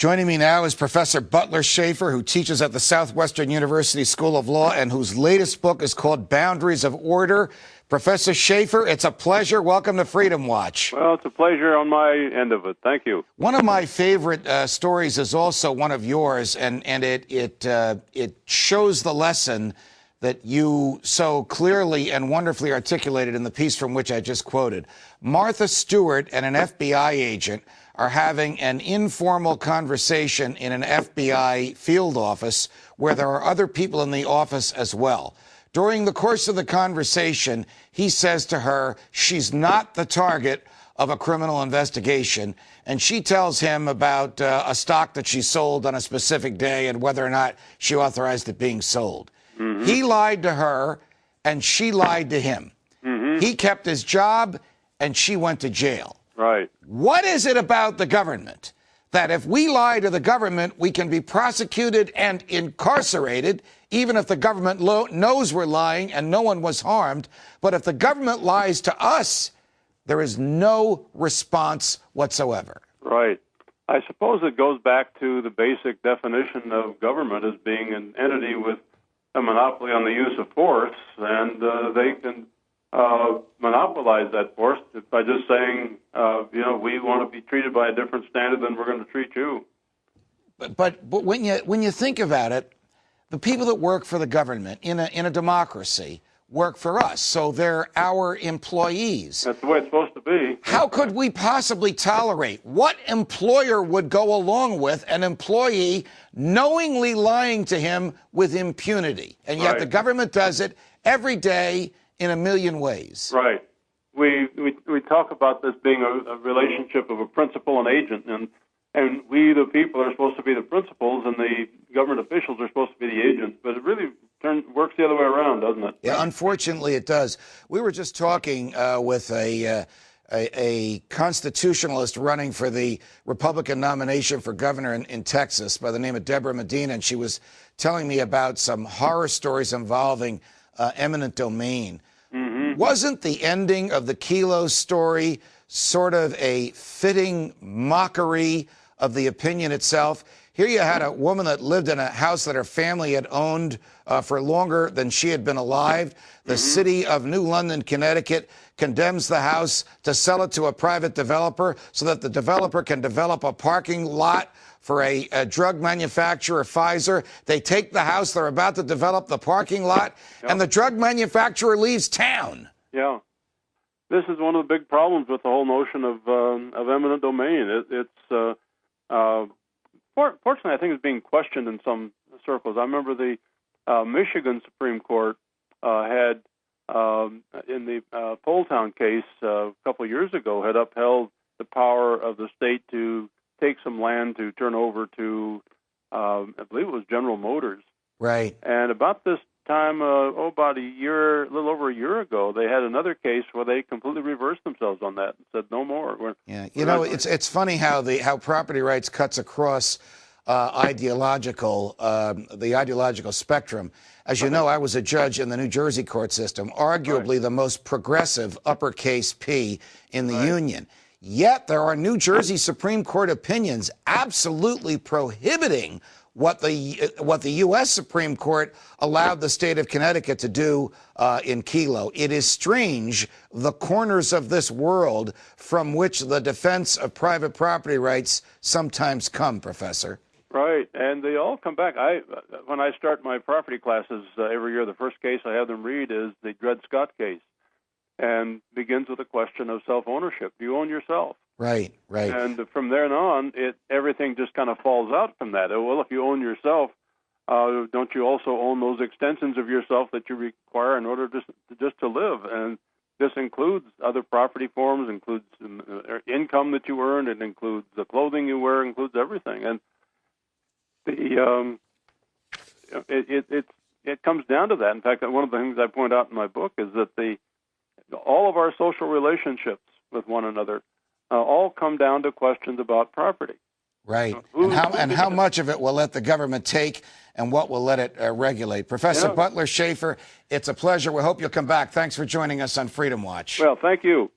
Joining me now is Professor Butler Shaffer, who teaches at the Southwestern University School of Law and whose latest book is called Boundaries of Order. Professor Shaffer, it's a pleasure. Welcome to Freedom Watch. Well, it's a pleasure on my end of it. Thank you. One of my favorite stories is also one of yours, and it shows the lesson that you so clearly and wonderfully articulated in the piece from which I just quoted. Martha Stewart and an FBI agent are having an informal conversation in an FBI field office where there are other people in the office as well. During the course of the conversation, he says to her she's not the target of a criminal investigation, and she tells him about a stock that she sold on a specific day and whether or not she authorized it being sold. Mm-hmm. He lied to her, and she lied to him. Mm-hmm. He kept his job, and she went to jail. Right. What is it about the government that if we lie to the government, we can be prosecuted and incarcerated, even if the government knows we're lying and no one was harmed? But if the government lies to us, there is no response whatsoever. Right. I suppose it goes back to the basic definition of government as being an entity with a monopoly on the use of force, and they can monopolize that force by just saying, we want to be treated by a different standard than we're going to treat you. But when you think about it, the people that work for the government in a democracy work for us, so they're our employees. That's the way it's supposed to be. How could we possibly tolerate? What employer would go along with an employee knowingly lying to him with impunity? And yet the government does it every day in a million ways. Right. We talk about this being a relationship of a principal and agent, and we, the people, are supposed to be the principals, and the government officials are supposed to be the agents. But it really works the other way around, doesn't it? Yeah, unfortunately, it does. We were just talking with a constitutionalist running for the Republican nomination for governor in Texas by the name of Deborah Medina, and she was telling me about some horror stories involving eminent domain. Mm-hmm. Wasn't the ending of the Kelo story sort of a fitting mockery of the opinion itself? Here you had a woman that lived in a house that her family had owned for longer than she had been alive. The city of New London, Connecticut, condemns the house to sell it to a private developer so that the developer can develop a parking lot for a drug manufacturer, Pfizer. They take the house, they're about to develop the parking lot, and the drug manufacturer leaves town. Yeah. This is one of the big problems with the whole notion of eminent domain. Fortunately, I think it's being questioned in some circles. I remember the Michigan Supreme Court had, in the Poletown case a couple of years ago, had upheld the power of the state to take some land to turn over to, I believe it was General Motors. Right. And about this time, about a little over a year ago, they had another case where they completely reversed themselves on that and said no more. It's funny how property rights cuts across the ideological spectrum. As you know, I was a judge in the New Jersey court system, arguably the most progressive uppercase P in the union. Yet there are New Jersey Supreme Court opinions absolutely prohibiting what the U.S. Supreme Court allowed the state of Connecticut to do in Kelo. It is strange the corners of this world from which the defense of private property rights sometimes come, Professor. Right, and they all come back. When I start my property classes every year, the first case I have them read is the Dred Scott case, and begins with a question of self-ownership. Do you own yourself? Right. And from there on, everything just kind of falls out from that. Well, if you own yourself, don't you also own those extensions of yourself that you require in order just to live? And this includes other property forms, includes income that you earn, it includes the clothing you wear, includes everything. And it comes down to that. In fact, one of the things I point out in my book is that all of our social relationships with one another all come down to questions about property. Right. And how much of it will let the government take and what will let it regulate? Professor Butler Shaffer, it's a pleasure. We hope you'll come back. Thanks for joining us on Freedom Watch. Well, thank you.